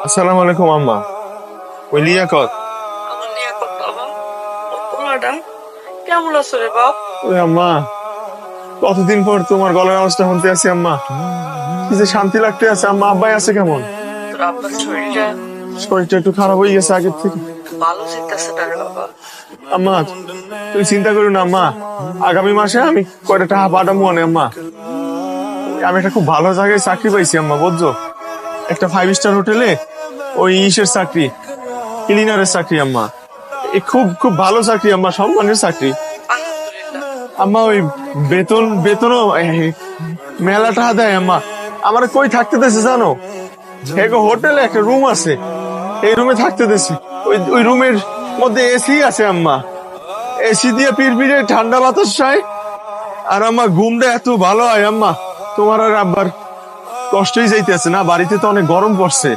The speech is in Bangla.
আসসালামু আলাইকুম আম্মা। ওই লিয়াকত। আমার লিয়াকত বাবা, ও পোলাটা কেমন আছো রে বাপ? ওই আম্মা, কতদিন পর তোমার গলার আওয়াজটা শুনতে আছি আম্মা। কি যে শান্তি লাগতে আছে আম্মা। আব্বাই আছে কেমন? তোর আব্বার শরীরটা শরীরটা একটু খারাপ হয়ে গেছে আগের থেকে। ভালো যেতেছে না রে বাবা। আম্মা তুই চিন্তা করো না আম্মা, আগামী মাসে আমি কয়টা টাকা পাঠাবো না আম্মা। আমি একটা খুব ভালো জায়গায় চাকরি পাইছি আম্মা, বুঝছো? একটা 5 স্টার হোটেলে ওই ইসের চাকরি, ক্লিনারের চাকরি আম্মা। এই খুব খুব ভালো চাকরি আম্মা, সম্মানের চাকরি আলহামদুলিল্লাহ। আম্মা। ওই বেতনও মেলা টাকা দেয় আম্মা। আমার কই থাকতে দেছে জানো? হোটেলে একটা রুম আছে, এই রুমে থাকতে দেছে। ওই ওই রুমের মধ্যে এসি আছে আম্মা। এসি দিয়ে পিড়পিড়ে ঠান্ডা বাতাস চাই। আর আম্মা ঘুমটা এত ভালো হয় আম্মা, তোমার আর আব্বার কষ্টই যাইতেছে না। বাড়িতে তো অনেক গরম পড়ছে।